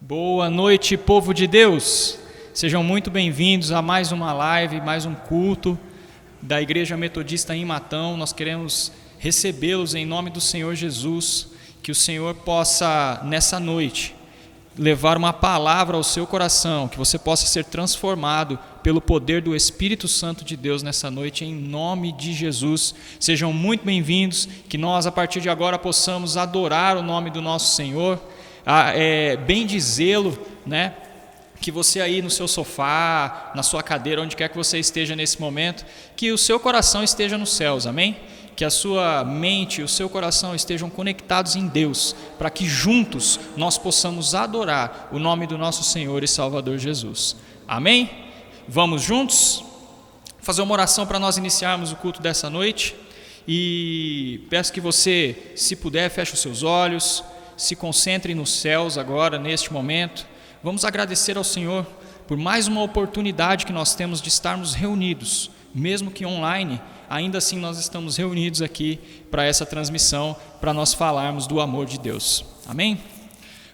Boa noite, povo de Deus. Sejam muito bem-vindos a mais uma live, mais um culto da Igreja Metodista em Matão. Nós queremos recebê-los em nome do Senhor Jesus, que o Senhor possa, nessa noite, levar uma palavra ao seu coração, que você possa ser transformado pelo poder do Espírito Santo de Deus nessa noite, em nome de Jesus. Sejam muito bem-vindos, que nós, a partir de agora, possamos adorar o nome do nosso Senhor, bendizê-lo, né? Que você aí no seu sofá, na sua cadeira, onde quer que você esteja nesse momento, que o seu coração esteja nos céus, amém? Que a sua mente e o seu coração estejam conectados em Deus, para que juntos nós possamos adorar o nome do nosso Senhor e Salvador Jesus, amém? Vamos juntos fazer uma oração para nós iniciarmos o culto dessa noite, e peço que você, se puder, feche os seus olhos, se concentre nos céus agora, neste momento. Vamos agradecer ao Senhor por mais uma oportunidade que nós temos de estarmos reunidos, mesmo que online, ainda assim nós estamos reunidos aqui para essa transmissão, para nós falarmos do amor de Deus. Amém?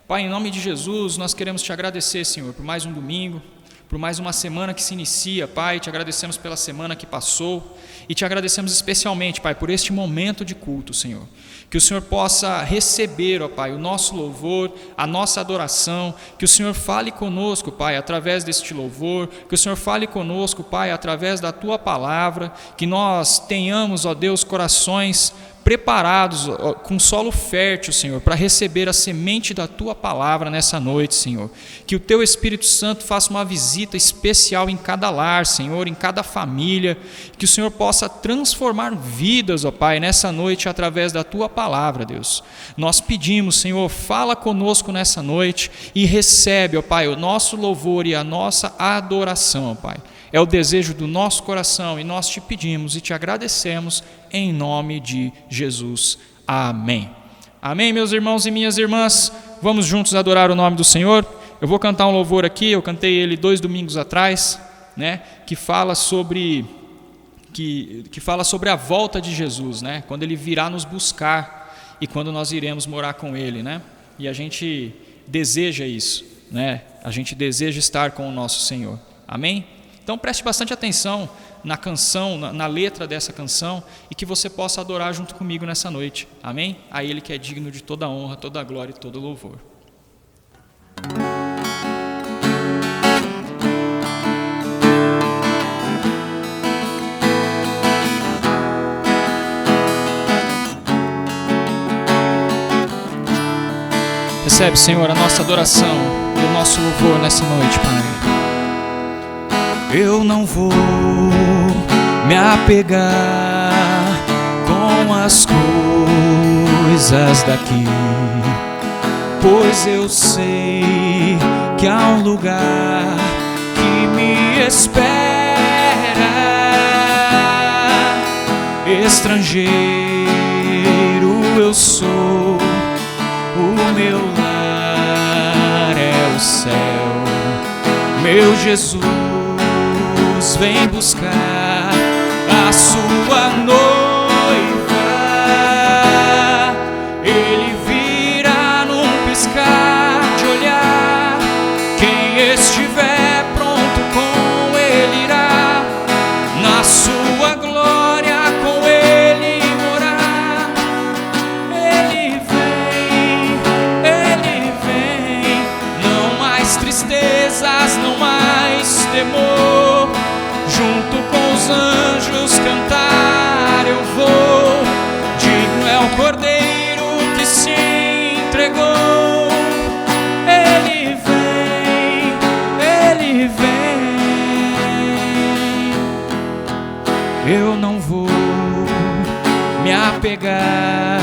Pai, em nome de Jesus, nós queremos te agradecer, Senhor, por mais um domingo, por mais uma semana que se inicia, Pai. Te agradecemos pela semana que passou e te agradecemos especialmente, Pai, por este momento de culto, Senhor. Que o Senhor possa receber, ó Pai, o nosso louvor, a nossa adoração, que o Senhor fale conosco, Pai, através deste louvor, que o Senhor fale conosco, Pai, através da Tua palavra, que nós tenhamos, ó Deus, corações preparados com solo fértil, Senhor, para receber a semente da Tua palavra nessa noite, Senhor. Que o Teu Espírito Santo faça uma visita especial em cada lar, Senhor, em cada família, que o Senhor possa transformar vidas, ó Pai, nessa noite através da Tua palavra, Deus. Nós pedimos, Senhor, fala conosco nessa noite e recebe, ó Pai, o nosso louvor e a nossa adoração, ó Pai. É o desejo do nosso coração e nós te pedimos e te agradecemos em nome de Jesus. Amém. Amém, meus irmãos e minhas irmãs. Vamos juntos adorar o nome do Senhor. Eu vou cantar um louvor aqui, eu cantei ele 2 domingos atrás, né? Que fala sobre a volta de Jesus, né? Quando ele virá nos buscar e quando nós iremos morar com ele, né? E a gente deseja isso, né? A gente deseja estar com o nosso Senhor. Amém? Então preste bastante atenção na canção, na letra dessa canção, e que você possa adorar junto comigo nessa noite, amém? A Ele que é digno de toda honra, toda glória e todo louvor. Recebe, Senhor, a nossa adoração e o nosso louvor nessa noite, Pai. Eu não vou me apegar com as coisas daqui, pois eu sei que há um lugar que me espera. Estrangeiro eu sou, o meu lar é o céu. Meu Jesus vem buscar a sua noiva. Ele virá num piscar de olhar. Quem estiver pronto com ele irá, na sua glória com ele morar. Ele vem, não mais tristezas, não mais temor. Junto com os anjos cantar eu vou. Digno é o Cordeiro que se entregou. Ele vem. Eu não vou me apegar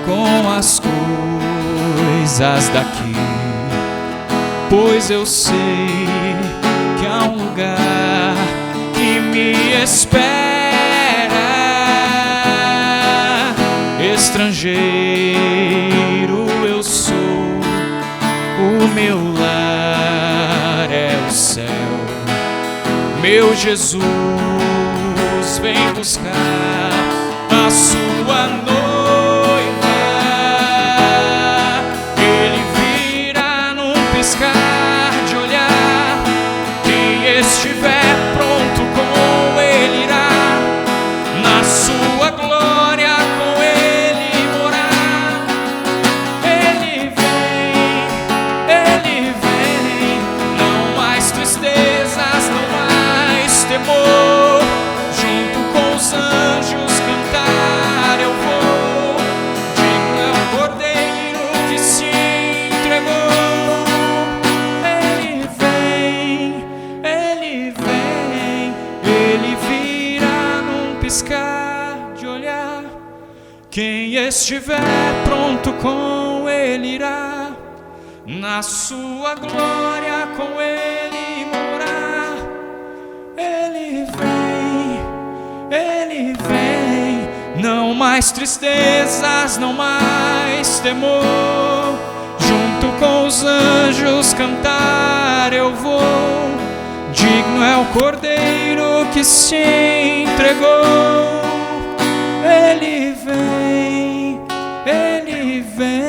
com as coisas daqui, pois eu sei que há um lugar que me espera. Estrangeiro eu sou, o meu lar é o céu. Meu Jesus vem buscar a sua noiva. Ele virá num estiver pronto, com Ele irá, na sua glória com Ele morar. Ele vem, não mais tristezas, não mais temor. Junto com os anjos cantar eu vou. Digno é o Cordeiro que se entregou. Ele vem, Ele vem.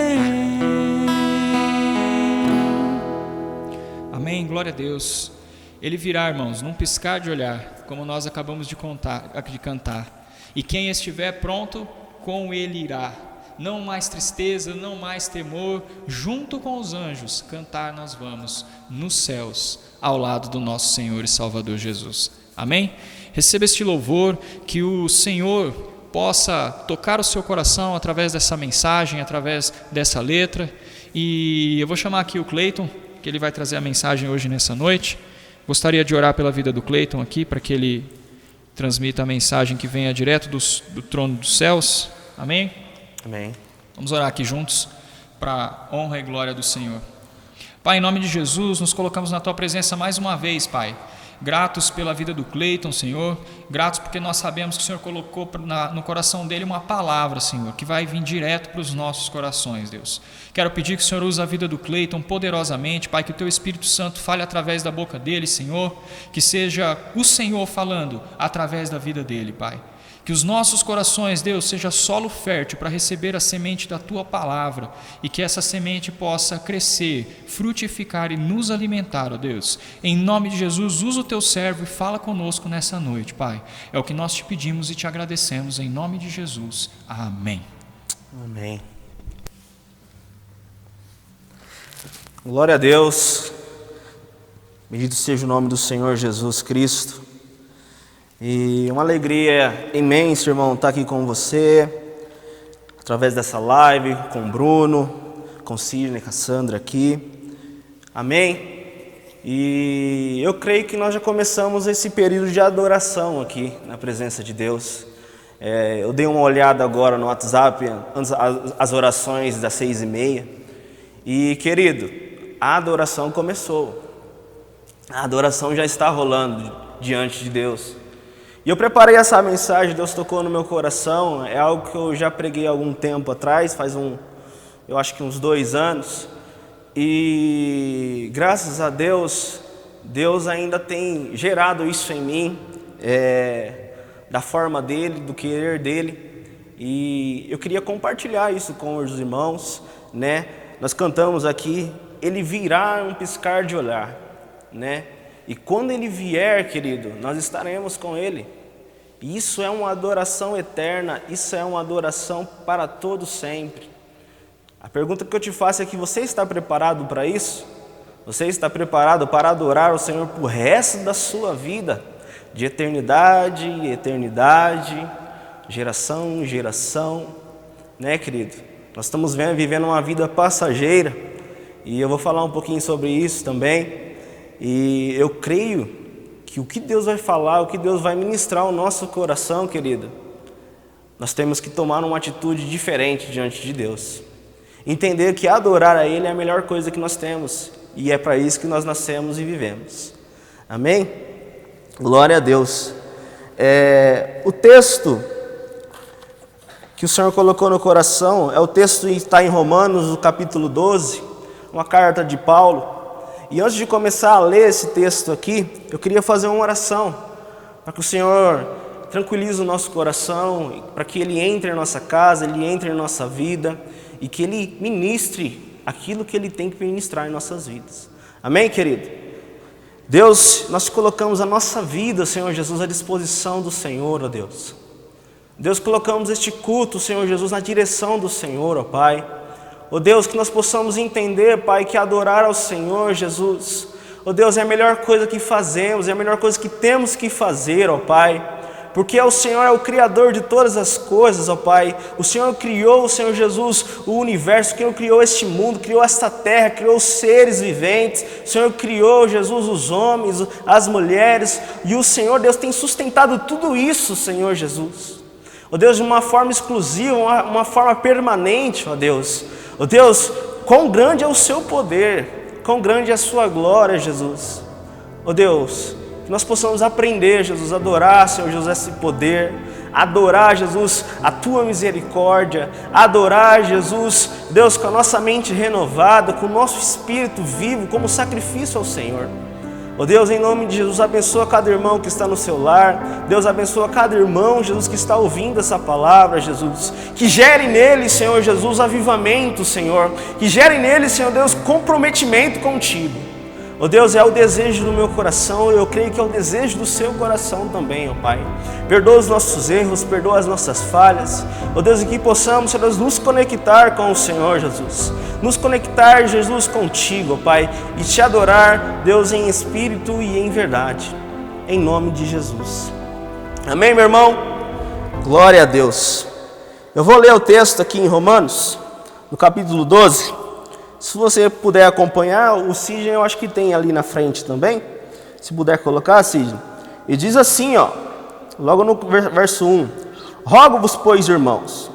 Amém, glória a Deus. Ele virá, irmãos, num piscar de olhar, como nós acabamos de cantar. E quem estiver pronto, com Ele irá. Não mais tristeza, não mais temor. Junto com os anjos, cantar nós vamos nos céus, ao lado do nosso Senhor e Salvador Jesus. Amém? Receba este louvor, que o Senhor possa tocar o seu coração através dessa mensagem, através dessa letra. E eu vou chamar aqui o Cleiton, que ele vai trazer a mensagem hoje nessa noite. Gostaria de orar pela vida do Cleiton aqui, para que ele transmita a mensagem que venha direto do trono dos céus. Amém? Amém. Vamos orar aqui juntos, para a honra e glória do Senhor. Pai, em nome de Jesus, nos colocamos na Tua presença mais uma vez, Pai. Gratos pela vida do Cleiton, Senhor. Gratos porque nós sabemos que o Senhor colocou no coração dele uma palavra, Senhor, que vai vir direto para os nossos corações, Deus. Quero pedir que o Senhor use a vida do Cleiton poderosamente, Pai, que o Teu Espírito Santo fale através da boca dele, Senhor. Que seja o Senhor falando através da vida dele, Pai. Que os nossos corações, Deus, seja solo fértil para receber a semente da Tua palavra e que essa semente possa crescer, frutificar e nos alimentar, ó Deus. Em nome de Jesus, usa o Teu servo e fala conosco nessa noite, Pai. É o que nós te pedimos e te agradecemos em nome de Jesus. Amém. Amém. Glória a Deus. Bendito seja o nome do Senhor Jesus Cristo. E uma alegria imensa, irmão, estar aqui com você, através dessa live, com o Bruno, com o Sidney, com a Sandra aqui. Amém? E eu creio que nós já começamos esse período de adoração aqui, na presença de Deus. Eu dei uma olhada agora no WhatsApp, as orações das 6h30. E, querido, a adoração começou. A adoração já está rolando diante de Deus. E eu preparei essa mensagem, Deus tocou no meu coração, é algo que eu já preguei há algum tempo atrás, eu acho que uns 2 anos, e graças a Deus, Deus ainda tem gerado isso em mim, da forma dEle, do querer dEle, e eu queria compartilhar isso com os irmãos, né? Nós cantamos aqui, Ele virá um piscar de olhar, né? E quando Ele vier, querido, nós estaremos com Ele. Isso é uma adoração eterna, isso é uma adoração para todo sempre. A pergunta que eu te faço é que você está preparado para isso? Você está preparado para adorar o Senhor por resto da sua vida? De eternidade em eternidade, geração em geração, né, querido? Nós estamos vivendo uma vida passageira e eu vou falar um pouquinho sobre isso também. E eu creio que o que Deus vai falar, o que Deus vai ministrar ao nosso coração, querido, nós temos que tomar uma atitude diferente diante de Deus. Entender que adorar a Ele é a melhor coisa que nós temos. E é para isso que nós nascemos e vivemos. Amém? Glória a Deus. O texto que o Senhor colocou no coração é o texto que está em Romanos, no capítulo 12, uma carta de Paulo. E antes de começar a ler esse texto aqui, eu queria fazer uma oração para que o Senhor tranquilize o nosso coração, para que Ele entre em nossa casa, Ele entre em nossa vida e que Ele ministre aquilo que Ele tem que ministrar em nossas vidas. Amém, querido? Deus, nós colocamos a nossa vida, Senhor Jesus, à disposição do Senhor, ó Deus. Deus, colocamos este culto, Senhor Jesus, na direção do Senhor, ó Pai. Ó Deus, que nós possamos entender, Pai, que adorar ao Senhor Jesus, ó Deus, é a melhor coisa que fazemos, é a melhor coisa que temos que fazer, ó Pai, porque o Senhor é o Criador de todas as coisas, ó Pai. O Senhor criou, o Senhor Jesus, o universo, o Senhor criou este mundo, criou esta terra, criou os seres viventes, o Senhor criou, Jesus, os homens, as mulheres, e o Senhor, Deus, tem sustentado tudo isso, Senhor Jesus. Ó Deus, de uma forma exclusiva, uma forma permanente, ó Deus. Ó Deus, quão grande é o seu poder, quão grande é a sua glória, Jesus. Ó Deus, que nós possamos aprender, Jesus, a adorar, Senhor Jesus, esse poder, adorar, Jesus, a tua misericórdia, adorar, Jesus, Deus, com a nossa mente renovada, com o nosso espírito vivo, como sacrifício ao Senhor. Ó Deus, em nome de Jesus, abençoa cada irmão que está no seu lar. Deus, abençoa cada irmão, Jesus, que está ouvindo essa palavra, Jesus. Que gere nele, Senhor Jesus, avivamento, Senhor. Que gere nele, Senhor Deus, comprometimento contigo. Ó Deus, é o desejo do meu coração, eu creio que é o desejo do seu coração também, ó Pai. Perdoa os nossos erros, perdoa as nossas falhas. Ó Deus, e que possamos, Senhor Deus, nos conectar com o Senhor, Jesus. Nos conectar, Jesus, contigo, ó Pai, e te adorar, Deus, em espírito e em verdade. Em nome de Jesus. Amém, meu irmão? Glória a Deus. Eu vou ler o texto aqui em Romanos, no capítulo 12. Se você puder acompanhar, o Sidney eu acho que tem ali na frente também. Se puder colocar, Sidney. E diz assim, ó, logo no verso 1. Rogo-vos, pois, irmãos,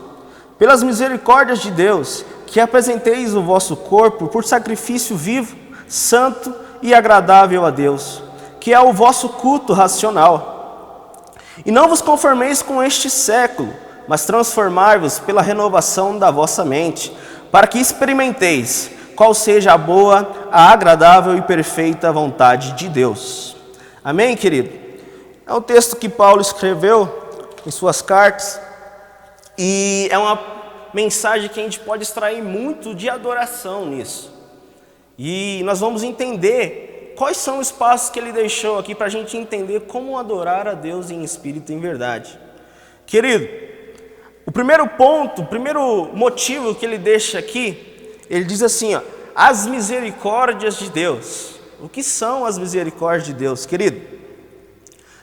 pelas misericórdias de Deus, que apresenteis o vosso corpo por sacrifício vivo, santo e agradável a Deus, que é o vosso culto racional. E não vos conformeis com este século, mas transformai-vos pela renovação da vossa mente, para que experimenteis qual seja a boa, a agradável e perfeita vontade de Deus. Amém, querido? É um texto que Paulo escreveu em suas cartas e é uma mensagem que a gente pode extrair muito de adoração nisso. E nós vamos entender quais são os passos que ele deixou aqui para a gente entender como adorar a Deus em espírito e em verdade. Querido, o primeiro ponto, o primeiro motivo que ele deixa aqui, ele diz assim, ó, as misericórdias de Deus. O que são as misericórdias de Deus, querido?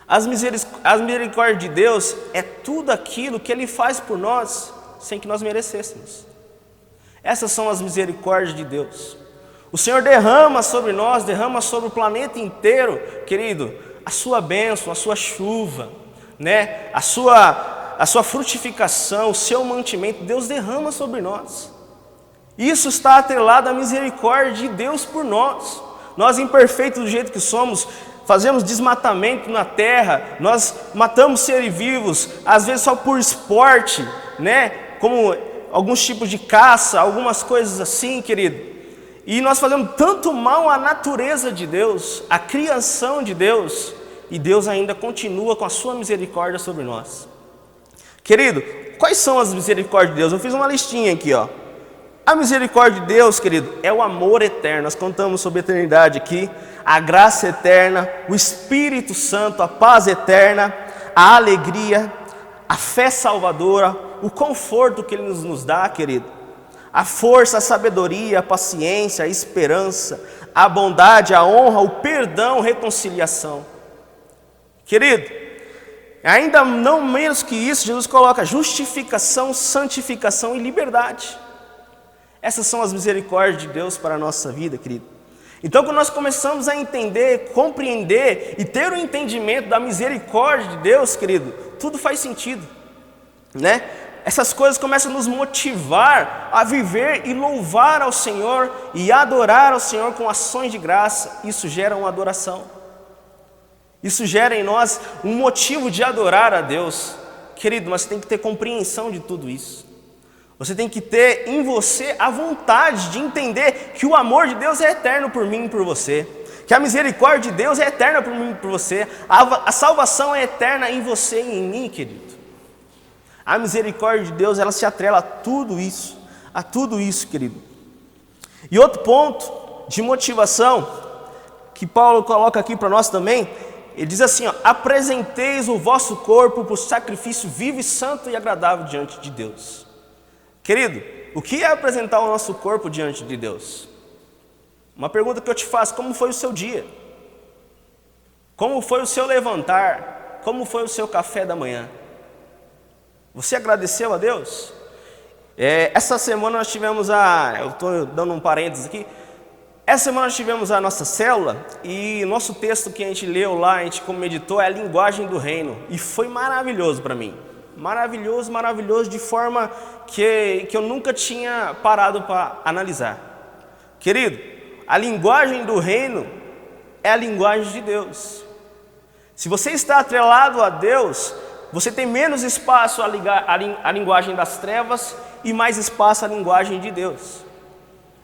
As misericórdias de Deus é tudo aquilo que Ele faz por nós sem que nós merecêssemos. Essas são as misericórdias de Deus. O Senhor derrama sobre nós, derrama sobre o planeta inteiro, querido, a sua bênção, a sua chuva, né? a sua frutificação, o seu mantimento. Deus derrama sobre nós. Isso está atrelado à misericórdia de Deus por nós. Nós, imperfeitos do jeito que somos, fazemos desmatamento na terra, nós matamos seres vivos, às vezes só por esporte, né? Como alguns tipos de caça, algumas coisas assim, querido. E nós fazemos tanto mal à natureza de Deus, à criação de Deus, e Deus ainda continua com a sua misericórdia sobre nós. Querido, quais são as misericórdias de Deus? Eu fiz uma listinha aqui, ó. A misericórdia de Deus, querido, é o amor eterno. Nós contamos sobre a eternidade aqui, a graça eterna, o Espírito Santo, a paz eterna, a alegria, a fé salvadora, o conforto que Ele nos dá, querido, a força, a sabedoria, a paciência, a esperança, a bondade, a honra, o perdão, a reconciliação. Querido, ainda não menos que isso, Jesus coloca justificação, santificação e liberdade. Essas são as misericórdias de Deus para a nossa vida, querido. Então, quando nós começamos a entender, compreender e ter o entendimento da misericórdia de Deus, querido, tudo faz sentido, né? Essas coisas começam a nos motivar a viver e louvar ao Senhor e adorar ao Senhor com ações de graça. Isso gera uma adoração. Isso gera em nós um motivo de adorar a Deus. Querido, mas você tem que ter compreensão de tudo isso. Você tem que ter em você a vontade de entender que o amor de Deus é eterno por mim e por você. Que a misericórdia de Deus é eterna por mim e por você. A salvação é eterna em você e em mim, querido. A misericórdia de Deus, ela se atrela a tudo isso, querido. E outro ponto de motivação que Paulo coloca aqui para nós também, ele diz assim, ó, apresenteis o vosso corpo por sacrifício vivo e santo e agradável diante de Deus. Querido, o que é apresentar o nosso corpo diante de Deus? Uma pergunta que eu te faço, como foi o seu dia? Como foi o seu levantar? Como foi o seu café da manhã? Você agradeceu a Deus? Essa semana nós tivemos eu estou dando um parênteses aqui, essa semana nós tivemos a nossa célula e nosso texto que a gente leu lá, a gente meditou, é a linguagem do reino, e foi maravilhoso para mim. maravilhoso, maravilhoso, de forma que eu nunca tinha parado para analisar. Querido, a linguagem do reino é a linguagem de Deus. Se você está atrelado a Deus, você tem menos espaço a linguagem das trevas e mais espaço a linguagem de Deus.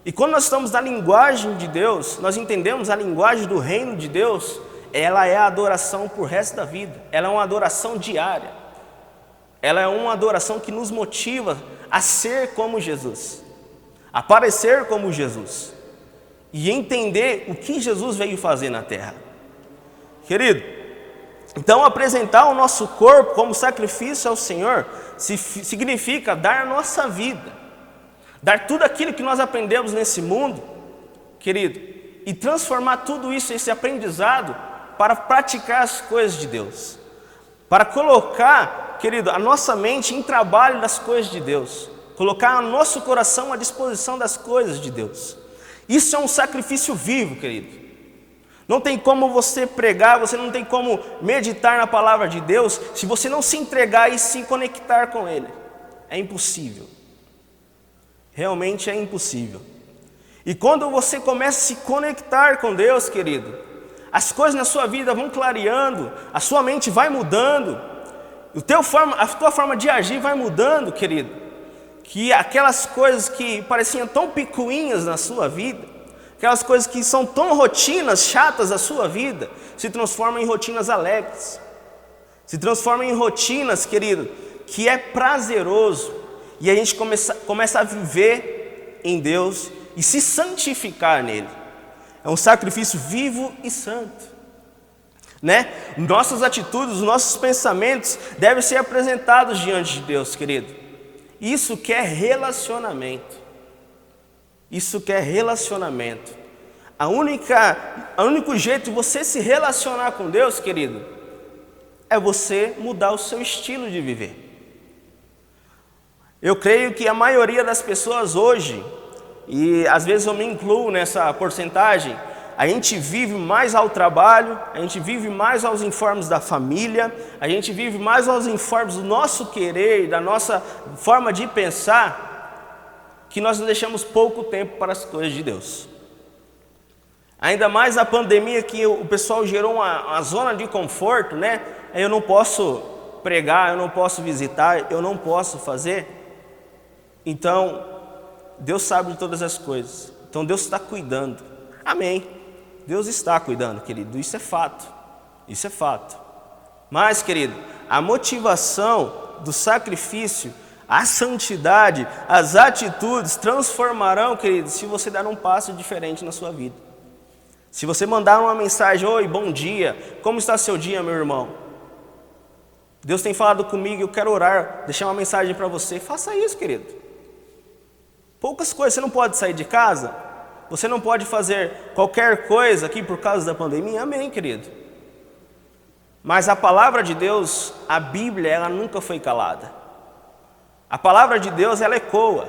E quando nós estamos na linguagem de Deus, nós entendemos a linguagem do reino de Deus, ela é a adoração por resto da vida. Ela é uma adoração diária. Ela é uma adoração que nos motiva a ser como Jesus, a parecer como Jesus e entender o que Jesus veio fazer na terra. Querido, então apresentar o nosso corpo como sacrifício ao Senhor significa dar a nossa vida, dar tudo aquilo que nós aprendemos nesse mundo, querido, e transformar tudo isso, esse aprendizado, para praticar as coisas de Deus, para colocar, querido, a nossa mente em trabalho das coisas de Deus, colocar o nosso coração à disposição das coisas de Deus. Isso é um sacrifício vivo, querido. Não tem como você pregar, você não tem como meditar na palavra de Deus se você não se entregar e se conectar com Ele. É impossível. Realmente é impossível. E quando você começa a se conectar com Deus, querido, as coisas na sua vida vão clareando, a sua mente vai mudando, a tua forma de agir vai mudando, querido. Que aquelas coisas que pareciam tão picuinhas na sua vida, aquelas coisas que são tão rotinas chatas da sua vida, se transformam em rotinas alegres, se transformam em rotinas, querido, que é prazeroso, e a gente começa a viver em Deus e se santificar nele. É um sacrifício vivo e santo, né? Nossas atitudes, nossos pensamentos devem ser apresentados diante de Deus, querido. Isso que é relacionamento. Isso que é relacionamento. O único jeito de você se relacionar com Deus, querido, é você mudar o seu estilo de viver. Eu creio que a maioria das pessoas hoje, e às vezes eu me incluo nessa porcentagem, a gente vive mais ao trabalho, a gente vive mais aos informes da família, a gente vive mais aos informes do nosso querer, da nossa forma de pensar, que nós deixamos pouco tempo para as coisas de Deus. Ainda mais a pandemia, que o pessoal gerou uma zona de conforto, né? Eu não posso pregar, eu não posso visitar, eu não posso fazer. Então, Deus sabe de todas as coisas. Então Deus está cuidando. Amém. Deus está cuidando, querido. Isso é fato. Isso é fato. Mas, querido, a motivação do sacrifício, a santidade, as atitudes transformarão, querido, se você dar um passo diferente na sua vida. Se você mandar uma mensagem: oi, bom dia, como está seu dia, meu irmão? Deus tem falado comigo, eu quero orar, deixar uma mensagem para você. Faça isso, querido. Poucas coisas, você não pode sair de casa, você não pode fazer qualquer coisa aqui por causa da pandemia, amém, querido. Mas a palavra de Deus, a Bíblia, ela nunca foi calada. A palavra de Deus, ela ecoa,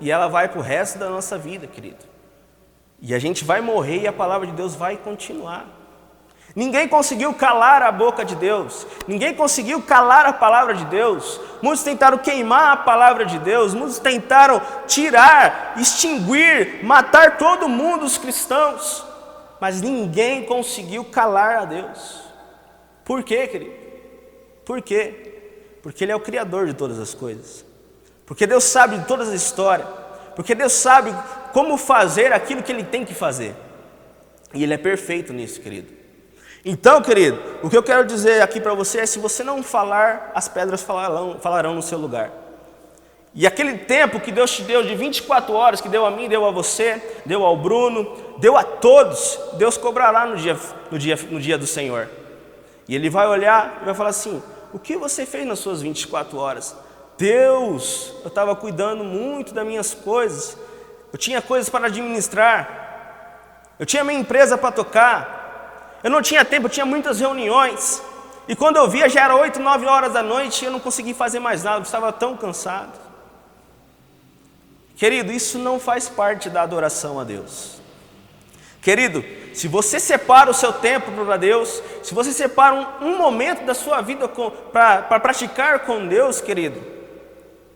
e ela vai para o resto da nossa vida, querido. E a gente vai morrer e a palavra de Deus vai continuar. Ninguém conseguiu calar a boca de Deus, ninguém conseguiu calar a palavra de Deus. Muitos tentaram queimar a palavra de Deus, muitos tentaram tirar, extinguir, matar todo mundo, os cristãos, mas ninguém conseguiu calar a Deus. Por quê, querido? Por quê? Porque Ele é o Criador de todas as coisas, porque Deus sabe de todas as histórias, porque Deus sabe como fazer aquilo que Ele tem que fazer, e Ele é perfeito nisso, querido. Então, querido, o que eu quero dizer aqui para você é: se você não falar, as pedras falarão no seu lugar. E aquele tempo que Deus te deu de 24 horas, que deu a mim, deu a você, deu ao Bruno, deu a todos, Deus cobrará no dia do Senhor. E Ele vai olhar e vai falar assim: o que você fez nas suas 24 horas? Deus, eu estava cuidando muito das minhas coisas, eu tinha coisas para administrar, eu tinha minha empresa para tocar, eu não tinha tempo, eu tinha muitas reuniões, e quando eu via já era 8, 9 horas da noite, e eu não consegui fazer mais nada, eu estava tão cansado. Querido, isso não faz parte da adoração a Deus. Querido, se você separa o seu tempo para Deus, se você separa um momento da sua vida para praticar com Deus, querido,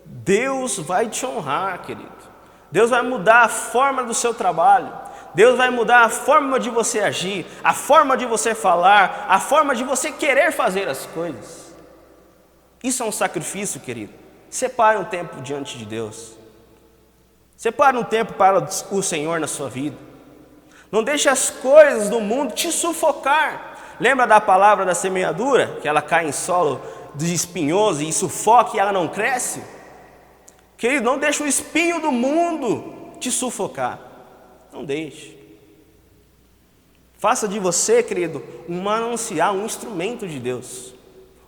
Deus vai te honrar, querido. Deus vai mudar a forma do seu trabalho. Deus vai mudar a forma de você agir, a forma de você falar, a forma de você querer fazer as coisas. Isso é um sacrifício, querido. Separe um tempo diante de Deus. Separe um tempo para o Senhor na sua vida. Não deixe as coisas do mundo te sufocar. Lembra da palavra da semeadura? Que ela cai em solo espinhoso e sufoca e ela não cresce? Querido, não deixe o espinho do mundo te sufocar. Não deixe. Faça de você, querido, um manancial, um instrumento de Deus.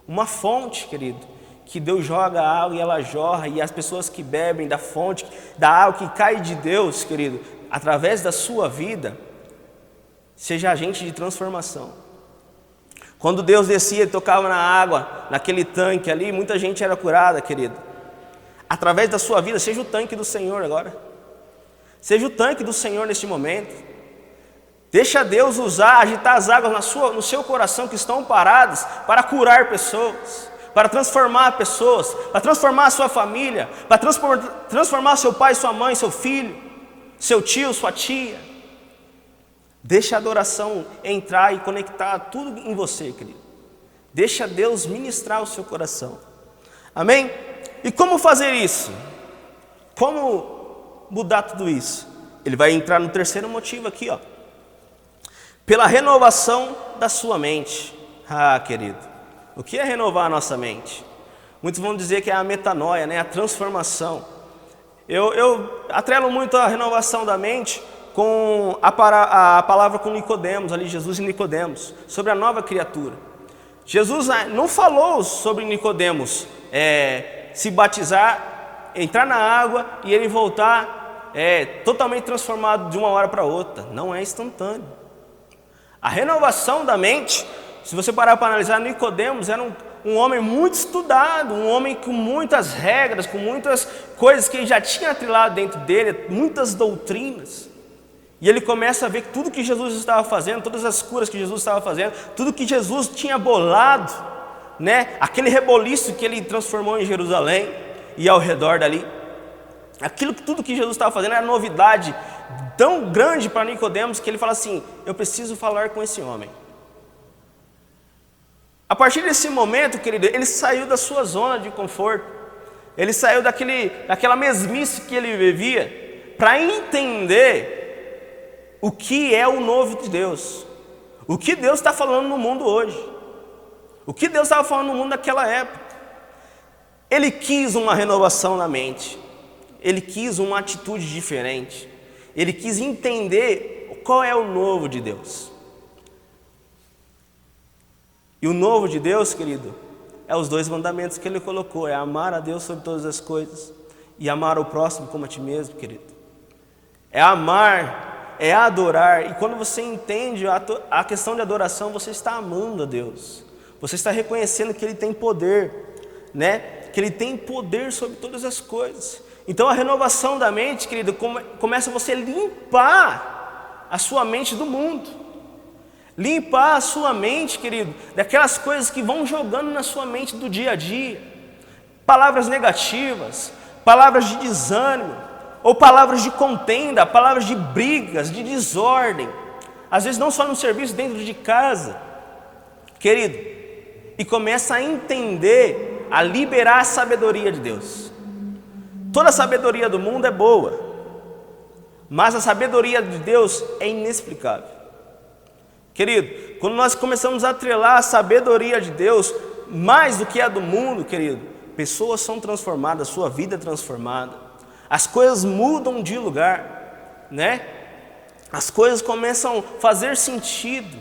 Uma fonte, querido, que Deus joga a água e ela jorra, e as pessoas que bebem da fonte, da água que cai de Deus, querido, através da sua vida, seja agente de transformação. Quando Deus descia e tocava na água, naquele tanque ali, muita gente era curada, querido. Através da sua vida, seja o tanque do Senhor agora. Seja o tanque do Senhor neste momento. Deixa Deus usar, agitar as águas no seu coração que estão paradas para curar pessoas, para transformar pessoas, para transformar a sua família, para transformar seu pai, sua mãe, seu filho, seu tio, sua tia. Deixa a adoração entrar e conectar tudo em você, querido. Deixa Deus ministrar o seu coração. Amém? E como fazer isso? Como mudar tudo isso? Ele vai entrar no terceiro motivo aqui, ó. Pela renovação da sua mente. Ah, querido, o que é renovar a nossa mente? Muitos vão dizer que é a metanoia, né? A transformação. Eu atrelo muito a renovação da mente com a palavra com Nicodemos, ali Jesus e Nicodemos, sobre a nova criatura. Jesus não falou sobre Nicodemos se batizar, entrar na água e ele voltar totalmente transformado de uma hora para outra. Não é instantâneo. A renovação da mente, se você parar para analisar, Nicodemos era um homem muito estudado, um homem com muitas regras, com muitas coisas que ele já tinha trilhado dentro dele, muitas doutrinas. E ele começa a ver tudo que Jesus estava fazendo, todas as curas que Jesus estava fazendo, tudo que Jesus tinha bolado, né? Aquele reboliço que ele transformou em Jerusalém e ao redor dali. Tudo que Jesus estava fazendo era novidade tão grande para Nicodemos que ele fala assim: eu preciso falar com esse homem. A partir desse momento, querido, ele saiu da sua zona de conforto. Ele saiu daquela mesmice que ele vivia para entender o que é o novo de Deus. O que Deus está falando no mundo hoje. O que Deus estava falando no mundo naquela época. Ele quis uma renovação na mente. Ele quis uma atitude diferente. Ele quis entender qual é o novo de Deus. E o novo de Deus, querido, é os 2 mandamentos que ele colocou. É amar a Deus sobre todas as coisas e amar o próximo como a ti mesmo, querido. É amar, é adorar. E quando você entende a questão de adoração, você está amando a Deus. Você está reconhecendo que Ele tem poder, né? Que Ele tem poder sobre todas as coisas. Então a renovação da mente, querido, começa você limpar a sua mente do mundo. Limpar a sua mente, querido, daquelas coisas que vão jogando na sua mente do dia a dia. Palavras negativas, palavras de desânimo, ou palavras de contenda, palavras de brigas, de desordem. Às vezes não só no serviço, dentro de casa. Querido, e começa a entender, a liberar a sabedoria de Deus. Toda a sabedoria do mundo é boa, mas a sabedoria de Deus é inexplicável. Querido, quando nós começamos a atrelar a sabedoria de Deus mais do que a do mundo, querido, pessoas são transformadas, sua vida é transformada, as coisas mudam de lugar, né? As coisas começam a fazer sentido,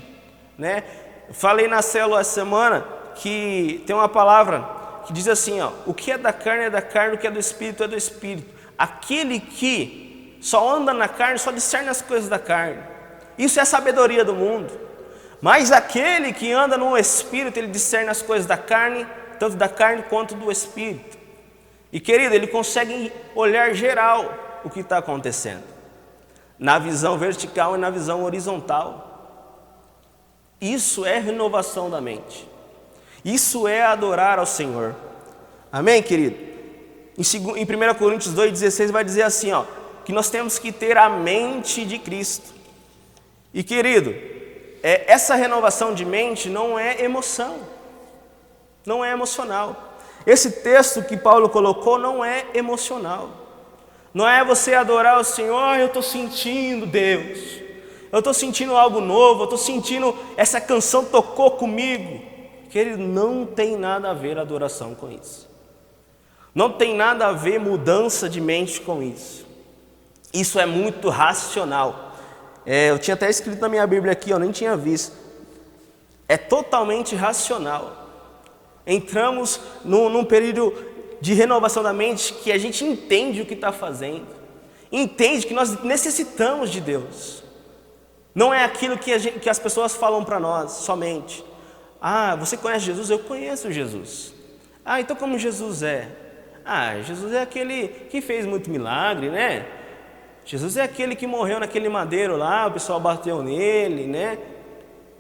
né? Eu falei na célula essa semana que tem uma palavra que diz assim, ó: o que é da carne, o que é do espírito é do espírito. Aquele que só anda na carne, só discerne as coisas da carne. Isso é a sabedoria do mundo. Mas aquele que anda no espírito, ele discerne as coisas da carne, tanto da carne quanto do espírito. E querido, ele consegue olhar geral o que está acontecendo. na visão vertical e na visão horizontal. Isso é renovação da mente. Isso é adorar ao Senhor. Amém, querido? Em 1 Coríntios 2,16 vai dizer assim, que nós temos que ter a mente de Cristo. E, querido, essa renovação de mente não é emoção, não é emocional. Esse texto que Paulo colocou não é emocional. Não é você adorar o Senhor, eu estou sentindo Deus, eu estou sentindo algo novo, eu estou sentindo, essa canção tocou comigo. Querido, não tem nada a ver adoração com isso. Não tem nada a ver mudança de mente com isso. Isso é muito racional. Eu tinha até escrito na minha Bíblia aqui, eu nem tinha visto. É totalmente racional. Entramos num período de renovação da mente que a gente entende o que está fazendo. Entende que nós necessitamos de Deus. Não é aquilo que as pessoas falam para nós somente. Você conhece Jesus? Eu conheço Jesus. Então como Jesus é? Jesus é aquele que fez muito milagre, né? Jesus é aquele que morreu naquele madeiro lá, o pessoal bateu nele, né?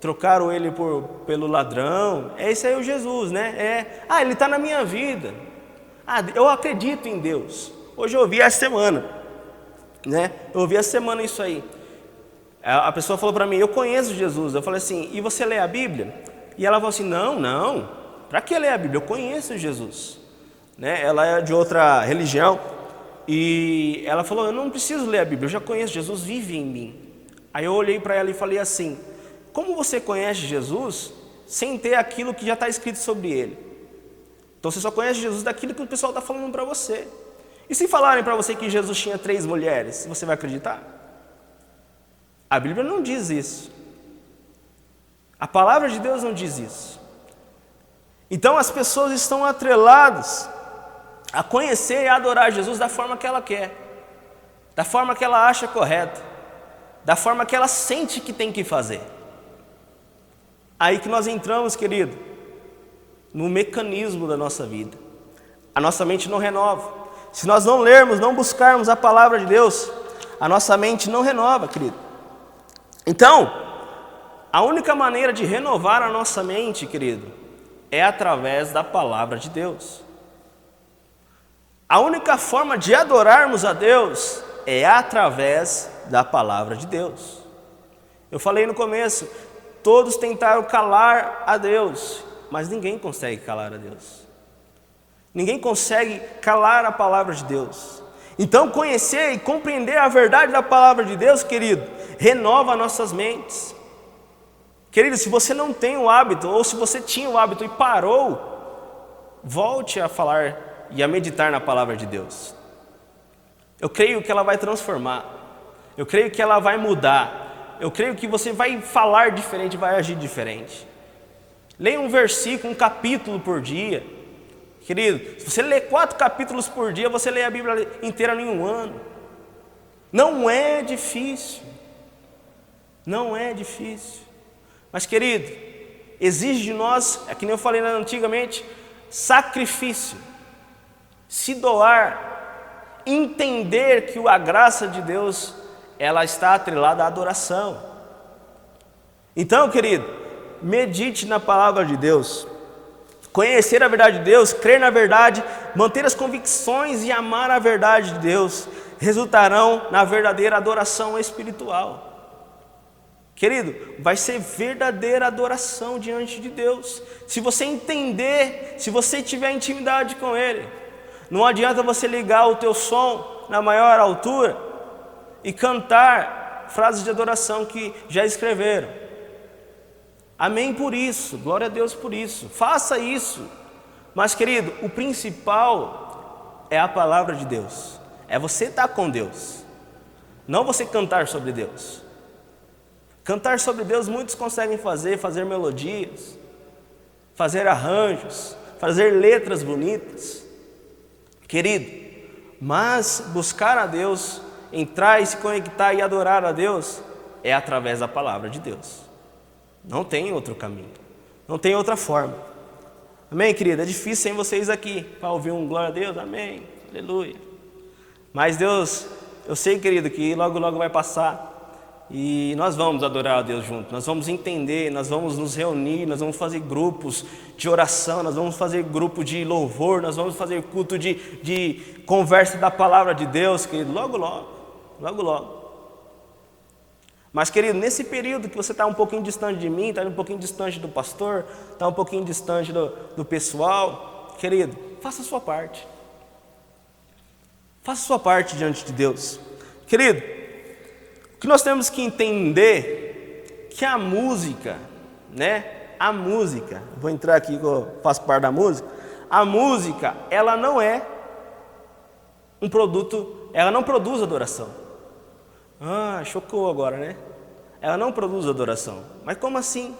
Trocaram ele pelo ladrão. Esse aí é o Jesus, né? Ele está na minha vida. Eu acredito em Deus. Hoje eu ouvi essa semana, né? Eu ouvi essa semana isso aí. A pessoa falou para mim, eu conheço Jesus. Eu falei assim, e você lê a Bíblia? E ela falou assim, não. Para que ler a Bíblia? Eu conheço Jesus. Né? Ela é de outra religião. E ela falou, eu não preciso ler a Bíblia, eu já conheço, Jesus vive em mim. Aí eu olhei para ela e falei assim, como você conhece Jesus sem ter aquilo que já está escrito sobre ele? Então você só conhece Jesus daquilo que o pessoal está falando para você. E se falarem para você que Jesus tinha 3 mulheres, você vai acreditar? A Bíblia não diz isso. A palavra de Deus não diz isso. Então as pessoas estão atreladas a conhecer e adorar Jesus da forma que ela quer, da forma que ela acha correta, da forma que ela sente que tem que fazer. Aí que nós entramos, querido, no mecanismo da nossa vida. A nossa mente não renova. Se nós não lermos, não buscarmos a palavra de Deus, a nossa mente não renova, querido. Então, a única maneira de renovar a nossa mente, querido, é através da palavra de Deus. A única forma de adorarmos a Deus é através da palavra de Deus. Eu falei no começo, todos tentaram calar a Deus, mas ninguém consegue calar a Deus. Ninguém consegue calar a palavra de Deus. Então conhecer e compreender a verdade da palavra de Deus, querido, renova nossas mentes. Querido, se você não tem o hábito, ou se você tinha o hábito e parou, volte a falar e a meditar na palavra de Deus. Eu creio que ela vai transformar. Eu creio que ela vai mudar. Eu creio que você vai falar diferente, vai agir diferente. Leia um versículo, um capítulo por dia. Querido, se você ler 4 capítulos por dia, você lê a Bíblia inteira em um ano. Não é difícil. Não é difícil. Mas, querido, exige de nós, é que nem eu falei antigamente, sacrifício. Se doar, entender que a graça de Deus, ela está atrelada à adoração. Então, querido, medite na palavra de Deus, conhecer a verdade de Deus, crer na verdade, manter as convicções e amar a verdade de Deus, resultarão na verdadeira adoração espiritual. Querido, vai ser verdadeira adoração diante de Deus, se você entender, se você tiver intimidade com Ele. Não adianta você ligar o teu som na maior altura e cantar frases de adoração que já escreveram. Amém por isso, glória a Deus por isso. Faça isso. Mas, querido, o principal é a palavra de Deus. É você estar com Deus. Não você cantar sobre Deus. Cantar sobre Deus muitos conseguem fazer melodias, fazer arranjos, fazer letras bonitas. Querido, mas buscar a Deus, entrar e se conectar e adorar a Deus é através da palavra de Deus. Não tem outro caminho, não tem outra forma. Amém, querido? É difícil sem vocês aqui para ouvir um glória a Deus, amém, aleluia. Mas Deus, eu sei, querido, que logo logo vai passar e nós vamos adorar a Deus juntos, nós vamos entender, nós vamos nos reunir, nós vamos fazer grupos de oração, nós vamos fazer grupo de louvor, nós vamos fazer culto de conversa da palavra de Deus, querido, logo logo. Mas, querido, nesse período que você está um pouquinho distante de mim, está um pouquinho distante do pastor, está um pouquinho distante do pessoal, querido, faça a sua parte. Faça a sua parte diante de Deus. Querido, o que nós temos que entender que a música, né? A música, vou entrar aqui que eu faço parte da música. A música, ela não é um produto, ela não produz adoração. Chocou agora, né? Ela não produz adoração. Mas como assim?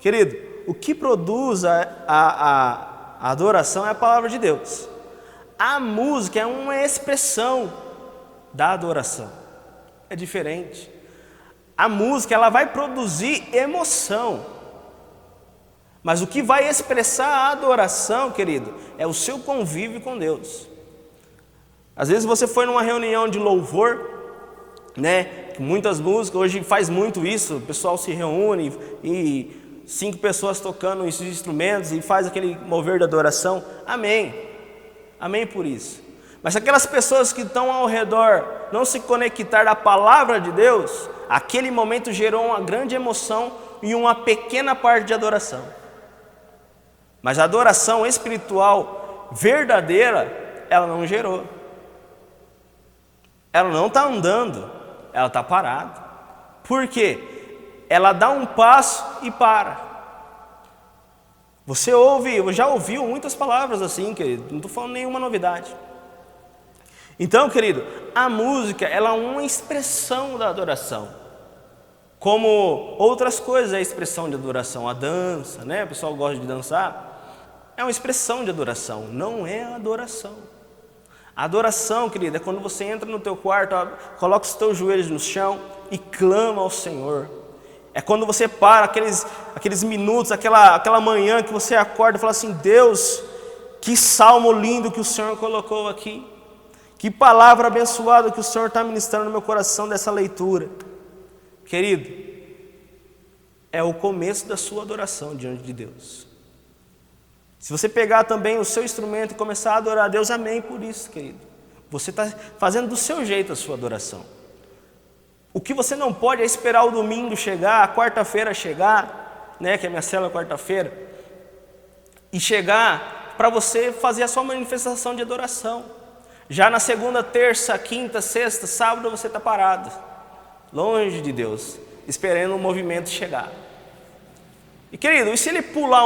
Querido, o que produz a adoração é a palavra de Deus. A música é uma expressão da adoração. É diferente. A música, ela vai produzir emoção. Mas o que vai expressar a adoração, querido, é o seu convívio com Deus. Às vezes você foi numa reunião de louvor, né? Muitas músicas, hoje faz muito isso, o pessoal se reúne e 5 pessoas tocando esses instrumentos e faz aquele mover de adoração. Amém. Amém por isso. Mas se aquelas pessoas que estão ao redor não se conectar à palavra de Deus, aquele momento gerou uma grande emoção e uma pequena parte de adoração. Mas a adoração espiritual verdadeira, ela não gerou. Ela não está andando, ela está parada. Por quê? Ela dá um passo e para. Você já ouviu muitas palavras assim, querido, não estou falando nenhuma novidade. Então, querido, a música, ela é uma expressão da adoração. Como outras coisas é a expressão de adoração, a dança, né? O pessoal gosta de dançar, é uma expressão de adoração, não é a adoração. A adoração, querido, é quando você entra no teu quarto, coloca os teus joelhos no chão e clama ao Senhor. É quando você para aqueles minutos, aquela manhã que você acorda e fala assim: Deus, que salmo lindo que o Senhor colocou aqui. Que palavra abençoada que o Senhor está ministrando no meu coração dessa leitura. Querido, é o começo da sua adoração diante de Deus. Se você pegar também o seu instrumento e começar a adorar a Deus, amém por isso, querido. Você está fazendo do seu jeito a sua adoração. O que você não pode é esperar o domingo chegar, a quarta-feira chegar, né, que é a minha célula quarta-feira, e chegar para você fazer a sua manifestação de adoração. Já na segunda, terça, quinta, sexta, sábado você está parado, longe de Deus, esperando o movimento chegar. E querido, e se ele pular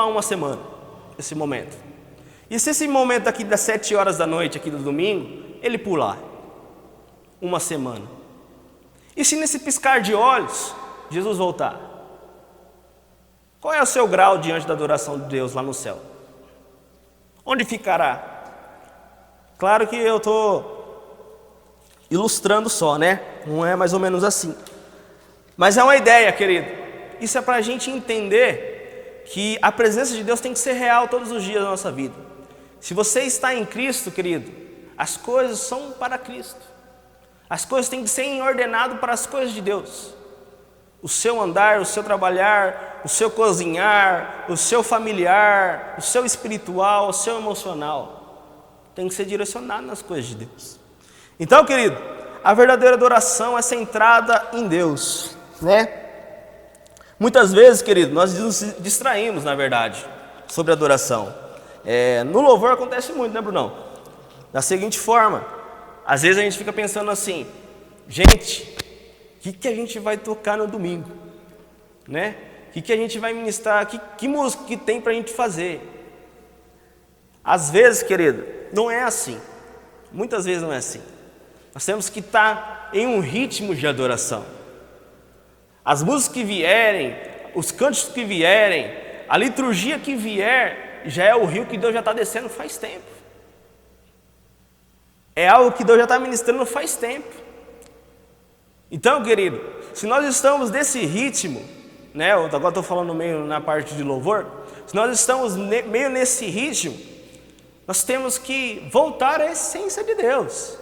uma semana, esse momento? E se esse momento aqui das 7 horas da noite, aqui do domingo, ele pular uma semana? E se nesse piscar de olhos, Jesus voltar? Qual é o seu grau diante da adoração de Deus lá no céu? Onde ficará? Claro que eu estou ilustrando só, né? Não é mais ou menos assim. Mas é uma ideia, querido. Isso é para a gente entender que a presença de Deus tem que ser real todos os dias da nossa vida. Se você está em Cristo, querido, as coisas são para Cristo. As coisas têm que ser ordenadas para as coisas de Deus. O seu andar, o seu trabalhar, o seu cozinhar, o seu familiar, o seu espiritual, o seu emocional, tem que ser direcionado nas coisas de Deus. Então, querido, a verdadeira adoração é centrada em Deus, né? Muitas vezes, querido, nós nos distraímos, na verdade, sobre a adoração. No louvor acontece muito, né, Brunão? Da seguinte forma: às vezes a gente fica pensando assim, gente, o que a gente vai tocar no domingo? Né? O que a gente vai ministrar? Que música que tem para a gente fazer? Às vezes, querido, não é assim. Muitas vezes não é assim. Nós temos que estar em um ritmo de adoração. As músicas que vierem, os cantos que vierem, a liturgia que vier, já é o rio que Deus já está descendo faz tempo. É algo que Deus já está ministrando faz tempo. Então, querido, se nós estamos nesse ritmo, né? Agora estou falando meio na parte de louvor. Se nós estamos meio nesse ritmo, nós temos que voltar à essência de Deus.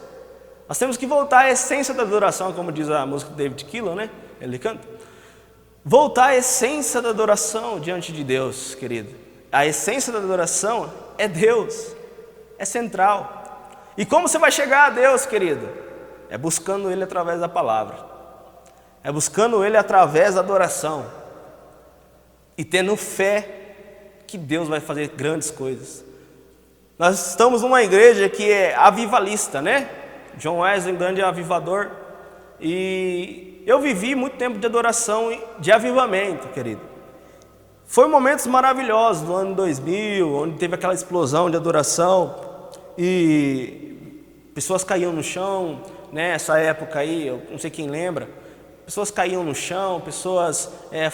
Nós temos que voltar à essência da adoração, como diz a música do David Keelan, né? Ele canta. Voltar à essência da adoração diante de Deus, querido. A essência da adoração é Deus, é central. E como você vai chegar a Deus, querido? É buscando Ele através da palavra. É buscando Ele através da adoração. E tendo fé que Deus vai fazer grandes coisas. Nós estamos numa igreja que é avivalista, né? John Wesley, um grande avivador. E eu vivi muito tempo de adoração e de avivamento, querido. Foi momentos maravilhosos do ano 2000, onde teve aquela explosão de adoração. E pessoas caíam no chão, né? Essa época aí, eu não sei quem lembra. Pessoas caíam no chão, pessoas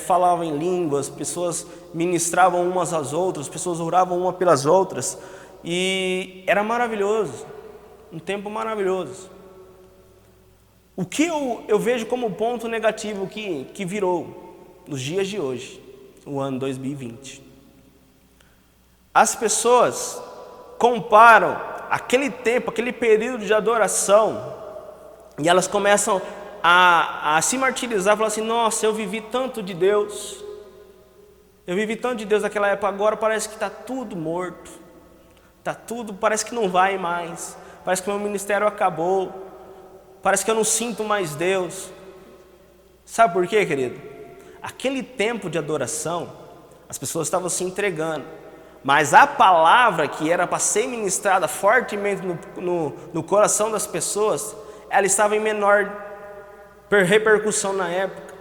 falavam em línguas, pessoas ministravam umas às outras, pessoas oravam uma pelas outras. E era maravilhoso, um tempo maravilhoso. O que eu vejo como ponto negativo que virou nos dias de hoje, o ano 2020. As pessoas comparam aquele tempo, aquele período de adoração, e elas começam a se martirizar, falar assim: nossa, eu vivi tanto de Deus, eu vivi tanto de Deus naquela época, agora parece que está tudo morto, está tudo, parece que não vai mais, parece que meu ministério acabou, parece que eu não sinto mais Deus. Sabe por quê, querido? Aquele tempo de adoração, as pessoas estavam se entregando, mas a palavra que era para ser ministrada fortemente no coração das pessoas, ela estava em menor repercussão na época.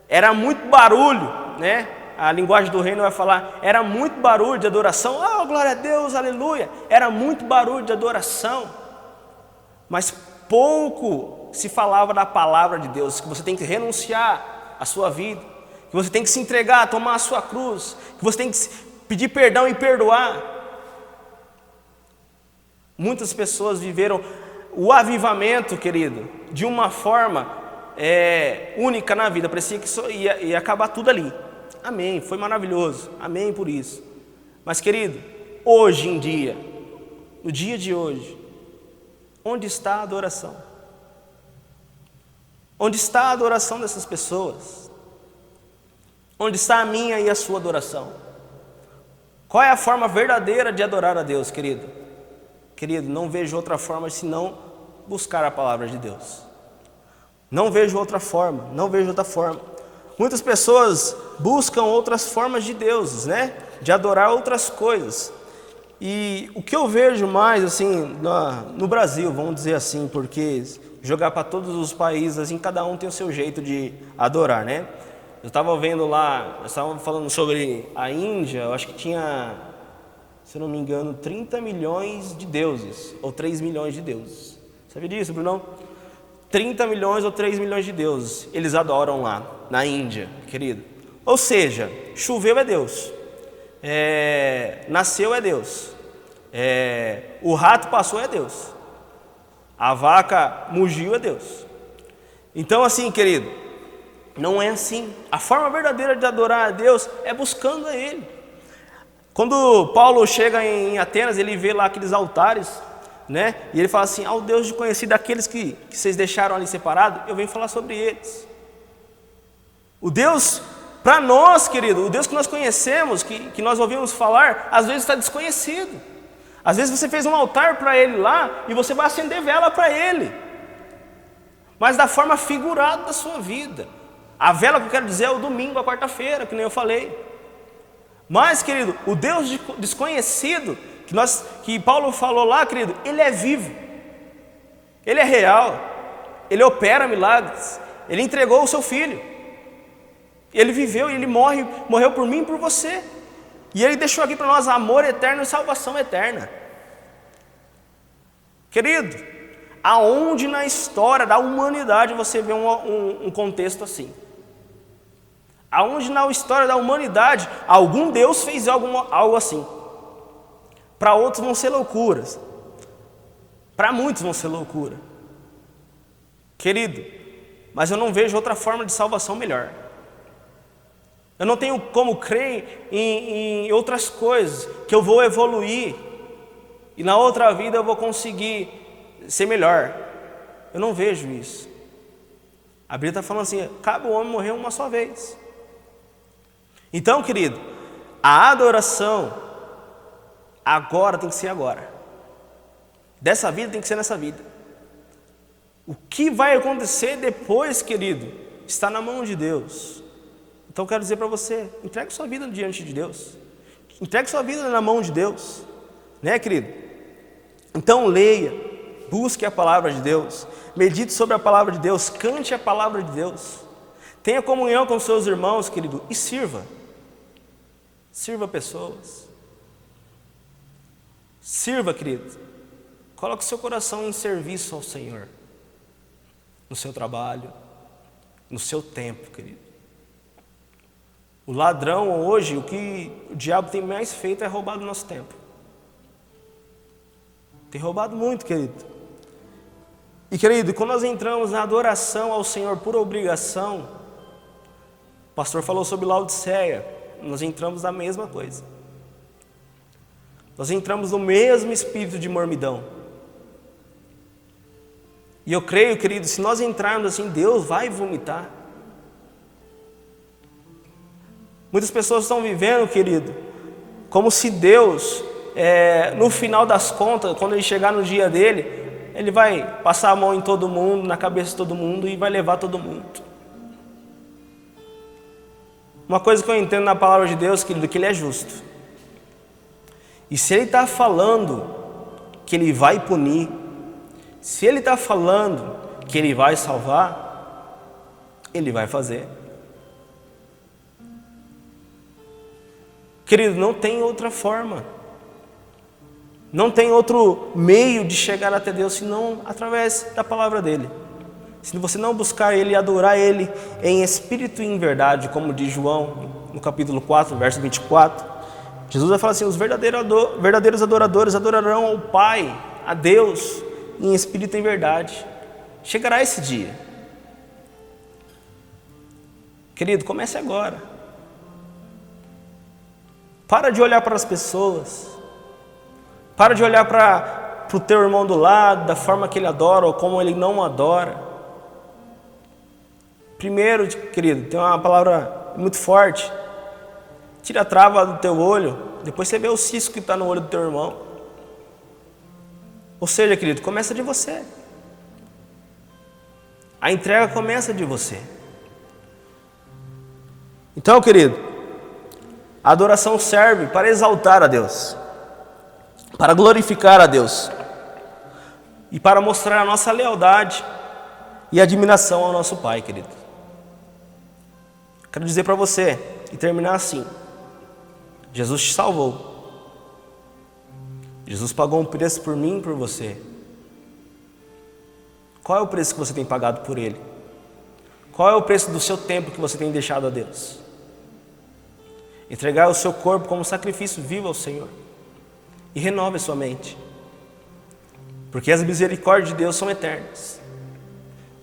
Era muito barulho, né? A linguagem do reino vai falar, era muito barulho de adoração. Oh, glória a Deus, aleluia. Era muito barulho de adoração, mas pouco se falava da palavra de Deus, que você tem que renunciar à sua vida, que você tem que se entregar, tomar a sua cruz, que você tem que pedir perdão e perdoar. Muitas pessoas viveram o avivamento, querido, de uma forma única na vida. Parecia que só ia acabar tudo ali. Amém, foi maravilhoso, amém por isso. Mas, querido, hoje em dia, no dia de hoje, onde está a adoração? Onde está a adoração dessas pessoas? Onde está a minha e a sua adoração? Qual é a forma verdadeira de adorar a Deus, querido? Querido, não vejo outra forma senão buscar a palavra de Deus. Não vejo outra forma, não vejo outra forma. Muitas pessoas buscam outras formas de deuses, né? De adorar outras coisas. E o que eu vejo mais, assim, no Brasil, vamos dizer assim, porque jogar para todos os países, assim, cada um tem o seu jeito de adorar, né? Eu estava vendo lá, nós estávamos falando sobre a Índia, eu acho que tinha, se eu não me engano, 30 milhões de deuses, ou 3 milhões de deuses. Sabia disso, Brunão? 30 milhões ou 3 milhões de deuses, eles adoram lá, na Índia, querido. Ou seja, choveu é Deus, nasceu é Deus, o rato passou é Deus, a vaca mugiu é Deus. Então, assim, querido, não é assim. A forma verdadeira de adorar a Deus é buscando a Ele. Quando Paulo chega em Atenas, ele vê lá aqueles altares, né? E ele fala assim: ao Deus desconhecido, aqueles que vocês deixaram ali separados, eu venho falar sobre eles. O Deus, para nós, querido, o Deus que nós conhecemos, que nós ouvimos falar, às vezes está desconhecido. Às vezes você fez um altar para Ele lá, e você vai acender vela para Ele, mas da forma figurada da sua vida. A vela que eu quero dizer é o domingo, a quarta-feira, que nem eu falei. Mas, querido, o Deus desconhecido, que Paulo falou lá, querido, Ele é vivo, Ele é real, Ele opera milagres, Ele entregou o seu Filho, Ele viveu e Ele morreu por mim e por você, e Ele deixou aqui para nós amor eterno e salvação eterna. Querido, aonde na história da humanidade você vê um contexto assim? Aonde na história da humanidade algum Deus fez algo assim? Para outros vão ser loucuras, para muitos vão ser loucura, querido, mas eu não vejo outra forma de salvação melhor. Eu não tenho como crer em outras coisas, que eu vou evoluir e na outra vida eu vou conseguir ser melhor. eu não vejo isso. A Bíblia está falando assim, cabe o homem morrer uma só vez. Então, querido, a adoração agora tem que ser agora. Dessa vida tem que ser nessa vida. O que vai acontecer depois, querido, está na mão de Deus. Então eu quero dizer para você, entregue sua vida diante de Deus. Entregue sua vida na mão de Deus. Né, querido? Então leia, busque a palavra de Deus, medite sobre a palavra de Deus, cante a palavra de Deus. Tenha comunhão com seus irmãos, querido, e sirva. Sirva pessoas. Sirva, querido. Coloque seu coração em serviço ao Senhor. No seu trabalho, no seu tempo, querido. O ladrão hoje, o que o diabo tem mais feito é roubar do nosso tempo. Tem roubado muito, querido. E, querido, quando nós entramos na adoração ao Senhor por obrigação, o pastor falou sobre Laodiceia, nós entramos na mesma coisa. Nós entramos no mesmo espírito de mormidão. E eu creio, querido, se nós entrarmos assim, Deus vai vomitar. Muitas pessoas estão vivendo, querido, como se Deus, no final das contas, quando Ele chegar no dia dele, Ele vai passar a mão em todo mundo, na cabeça de todo mundo e vai levar todo mundo. Uma coisa que eu entendo na palavra de Deus, querido, que Ele é justo. E se Ele está falando que Ele vai punir, se Ele está falando que Ele vai salvar, Ele vai fazer. Querido, não tem outra forma. Não tem outro meio de chegar até Deus senão através da palavra dEle. Se você não buscar Ele e adorar Ele em espírito e em verdade, como diz João no capítulo 4, verso 24, Jesus vai falar assim, os verdadeiros adoradores adorarão ao Pai, a Deus, em espírito e em verdade. Chegará esse dia. Querido, comece agora. Para de olhar para as pessoas. Para de olhar para o teu irmão do lado, da forma que ele adora ou como ele não adora. Primeiro, querido, tem uma palavra muito forte. Tira a trava do teu olho, depois você vê o cisco que está no olho do teu irmão. Ou seja, querido, começa de você. A entrega começa de você. Então, querido, a adoração serve para exaltar a Deus, para glorificar a Deus e para mostrar a nossa lealdade e admiração ao nosso Pai, querido. Quero dizer para você e terminar assim: Jesus te salvou. Jesus pagou um preço por mim e por você. Qual é o preço que você tem pagado por Ele? Qual é o preço do seu tempo que você tem deixado a Deus? Entregar o seu corpo como sacrifício vivo ao Senhor. E renove a sua mente. Porque as misericórdias de Deus são eternas.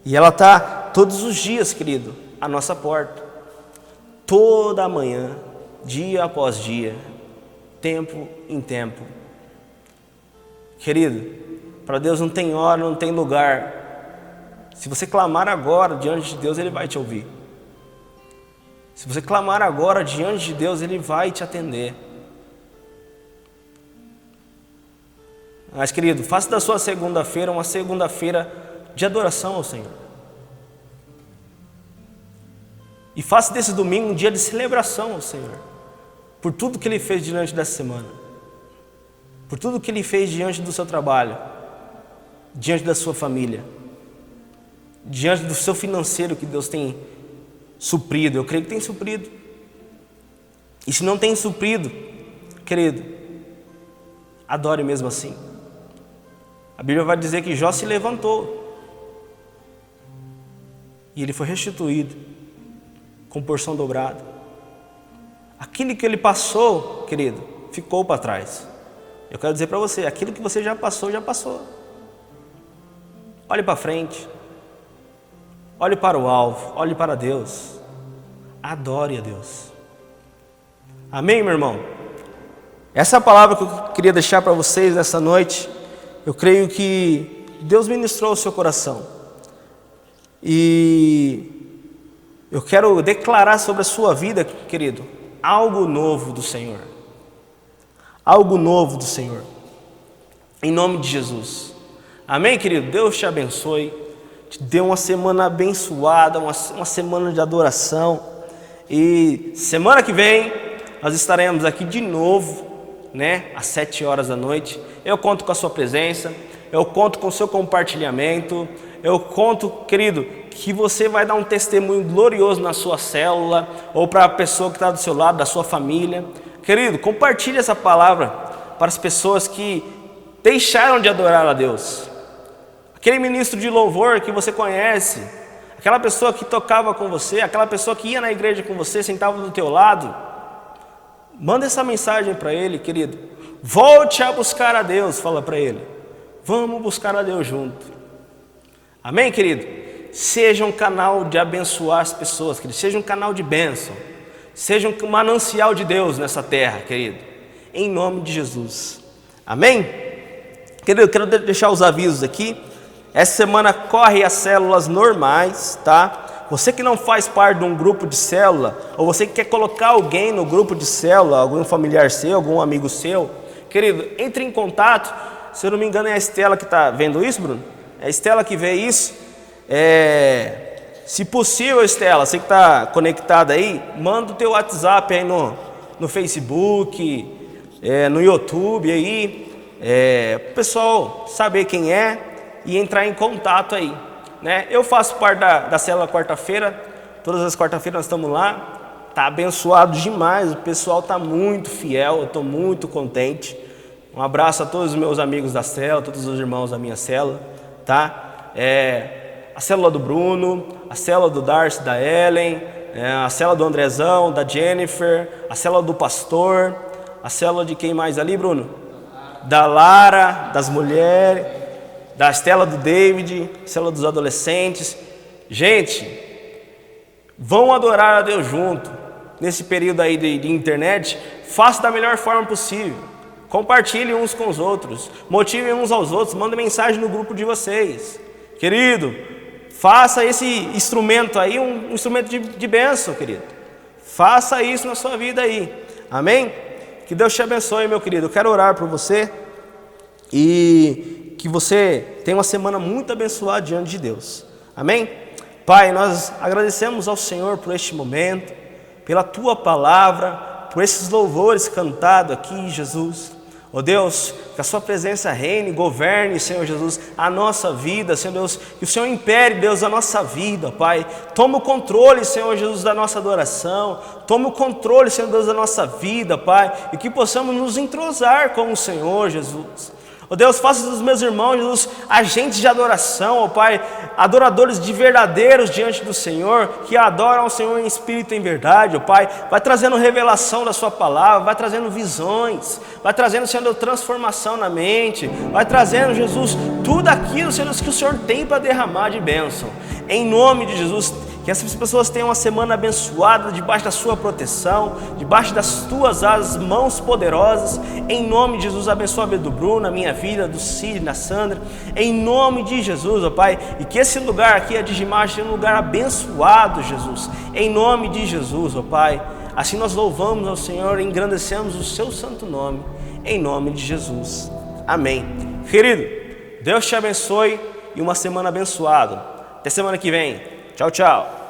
E ela está todos os dias, querido, à nossa porta. Toda manhã, dia após dia, tempo em tempo. Querido, para Deus não tem hora, não tem lugar. Se você clamar agora diante de Deus, Ele vai te ouvir. Se você clamar agora diante de Deus, Ele vai te atender. Mas, querido, faça da sua segunda-feira uma segunda-feira de adoração ao Senhor. E faça desse domingo um dia de celebração ao Senhor. Por tudo que Ele fez diante dessa semana. Por tudo que Ele fez diante do seu trabalho. Diante da sua família. Diante do seu financeiro que Deus tem suprido. Eu creio que tem suprido. E se não tem suprido, querido, adore mesmo assim. A Bíblia vai dizer que Jó se levantou e ele foi restituído com porção dobrada. Aquilo que ele passou, querido, ficou para trás. Eu quero dizer para você, aquilo que você já passou, já passou. Olhe para frente. Olhe para o alvo, olhe para Deus. Adore a Deus. Amém, meu irmão? Essa é a palavra que eu queria deixar para vocês nessa noite. Eu creio que Deus ministrou o seu coração. E eu quero declarar sobre a sua vida, querido, algo novo do Senhor. Algo novo do Senhor. Em nome de Jesus. Amém, querido? Deus te abençoe. Te dê uma semana abençoada, uma semana de adoração. E semana que vem nós estaremos aqui de novo, né? Às 7 horas da noite. Eu conto com a sua presença. Eu conto com o seu compartilhamento. Eu conto, querido, que você vai dar um testemunho glorioso na sua célula ou para a pessoa que está do seu lado, da sua família. Querido, compartilhe essa palavra para as pessoas que deixaram de adorar a Deus. Aquele ministro de louvor que você conhece, aquela pessoa que tocava com você, aquela pessoa que ia na igreja com você, sentava do teu lado. Manda essa mensagem para ele, querido. Volte a buscar a Deus, fala para ele. Vamos buscar a Deus junto. Amém, querido? Seja um canal de abençoar as pessoas, querido. Seja um canal de bênção. Seja um manancial de Deus nessa terra, querido. Em nome de Jesus. Amém? Querido, eu quero deixar os avisos aqui. Essa semana corre as células normais, tá? Você que não faz parte de um grupo de célula, ou você que quer colocar alguém no grupo de célula, algum familiar seu, algum amigo seu, querido, entre em contato. Se eu não me engano é a Estela que está vendo isso, Bruno? É a Estela que vê isso. Se possível, Estela, você que está conectada aí, manda o teu WhatsApp aí no Facebook, no YouTube aí, o pessoal saber quem é e entrar em contato aí, né? Eu faço parte da célula quarta-feira, todas as quarta-feiras nós estamos lá, tá abençoado demais, o pessoal está muito fiel, eu estou muito contente. Um abraço a todos os meus amigos da célula, todos os irmãos da minha célula, tá? A célula do Bruno, a célula do Darcy, da Ellen, a célula do Andrezão, da Jennifer, a célula do pastor, a célula de quem mais ali, Bruno? Da Lara, das mulheres, da célula do David, a célula dos adolescentes. Gente, vão adorar a Deus junto. Nesse período aí de internet, faça da melhor forma possível. Compartilhem uns com os outros, motivem uns aos outros, mandem mensagem no grupo de vocês. Querido, faça esse instrumento aí um instrumento de bênção, querido. Faça isso na sua vida aí. Amém? Que Deus te abençoe, meu querido. Eu quero orar por você e que você tenha uma semana muito abençoada diante de Deus. Amém? Pai, nós agradecemos ao Senhor por este momento, pela Tua palavra, por esses louvores cantados aqui, Jesus. Ó Deus, que a Sua presença reine, governe, Senhor Jesus, a nossa vida, Senhor Deus, que o Senhor impere, Deus, a nossa vida, Pai. Toma o controle, Senhor Jesus, da nossa adoração, toma o controle, Senhor Deus, da nossa vida, Pai, e que possamos nos entrosar com o Senhor, Jesus. Ó Deus, faça dos meus irmãos, Jesus, agentes de adoração, ó Pai, adoradores de verdadeiros diante do Senhor, que adoram ao Senhor em espírito e em verdade, ó Pai. Vai trazendo revelação da Sua palavra, vai trazendo visões, vai trazendo, Senhor Deus, transformação na mente, vai trazendo, Jesus, tudo aquilo, Senhor Deus, que o Senhor tem para derramar de bênção. Em nome de Jesus, que essas pessoas tenham uma semana abençoada, debaixo da Sua proteção, debaixo das Tuas asas, mãos poderosas. Em nome de Jesus, abençoa a vida do Bruno, a minha vida, do Cid, da Sandra. Em nome de Jesus, ó Pai, e que esse lugar aqui, a Digimagem, seja um lugar abençoado, Jesus. Em nome de Jesus, ó Pai. Assim nós louvamos ao Senhor e engrandecemos o Seu santo nome. Em nome de Jesus. Amém. Querido, Deus te abençoe e uma semana abençoada. Até semana que vem. Tchau, tchau.